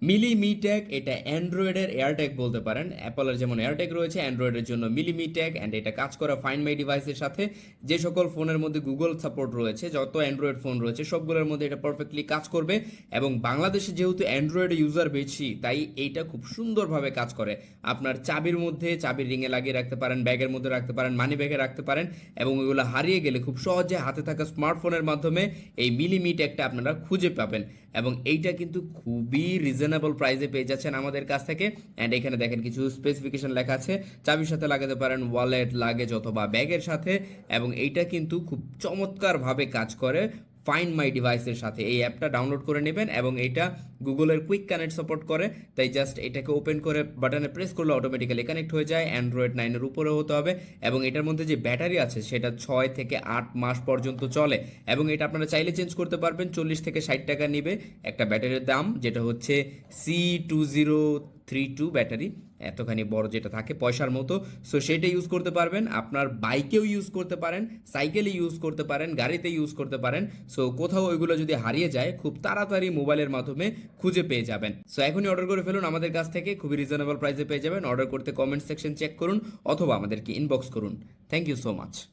মিলি me tag এটা অ্যান্ড্রয়েডের এয়ারট্যাগ বলতে পারেন। অ্যাপলের যেমন এয়ারট্যাগ রয়েছে, অ্যান্ড্রয়েডের জন্য মিলি মি ট্যাগ। অ্যান্ড এটা কাজ করা ফাইন্ড মাই ডিভাইসের সাথে। যে সকল ফোনের মধ্যে গুগল সাপোর্ট রয়েছে, যত অ্যান্ড্রয়েড ফোন রয়েছে সবগুলোর মধ্যে এটা পারফেক্টলি কাজ করবে। এবং বাংলাদেশে যেহেতু অ্যান্ড্রয়েড ইউজার বেশি, তাই এইটা খুব সুন্দরভাবে কাজ করে। আপনার চাবির মধ্যে, চাবির রিংয়ে লাগিয়ে রাখতে পারেন, ব্যাগের মধ্যে রাখতে পারেন, মানি ব্যাগে রাখতে পারেন, এবং ওইগুলো হারিয়ে গেলে খুব সহজে হাতে থাকা স্মার্টফোনের মাধ্যমে এই মিলি মি ট্যাগটা আপনারা খুঁজে পাবেন। এবং এইটা কিন্তু খুবই রিজনেবল প্রাইসে পেয়ে যাচ্ছেন আমাদের কাছ থেকে। অ্যান্ড এখানে দেখেন কিছু স্পেসিফিকেশন লেখা আছে, চাবির সাথে লাগাতে পারেন, ওয়ালেট, লাগেজ অথবা ব্যাগের সাথে। এবং এইটা কিন্তু খুব চমৎকারভাবে কাজ করে ফাইন্ড মাই ডিভাইসের সাথে। এই অ্যাপটা ডাউনলোড করে নেবেন এবং এইটা গুগলের কুইক কানেক্ট সাপোর্ট করে। তাই জাস্ট এটাকে ওপেন করে বাটনে প্রেস করলে অটোমেটিক্যালি কানেক্ট হয়ে যায়। অ্যান্ড্রয়েড 9-এর উপরে হতে হবে। এবং এটার মধ্যে যে ব্যাটারি আছে সেটা 6 থেকে 8 মাস পর্যন্ত চলে। এবং এটা আপনারা চাইলে চেঞ্জ করতে পারবেন। 40 থেকে 60 টাকা নিবে একটা ব্যাটারির দাম, যেটা হচ্ছে C2032 ব্যাটারি, এতখানি বড় যেটা থাকে পয়সার মতো। সো সেটা ইউজ করতে পারবেন, আপনার বাইকেও ইউজ করতে পারেন, সাইকেলে ইউজ করতে পারেন, গাড়িতে ইউজ করতে পারেন। সো কোথাও ওইগুলো যদি হারিয়ে যায়, খুব তাড়াতাড়ি মোবাইলের মাধ্যমে খুঁজে পেয়ে যাবেন। সো এখনই অর্ডার করে ফেলুন আমাদের কাছ থেকে, খুবই রিজনেবল প্রাইসে পেয়ে যাবেন। অর্ডার করতে কমেন্ট সেকশন চেক করুন অথবা আমাদেরকে ইনবক্স করুন। Thank you so much.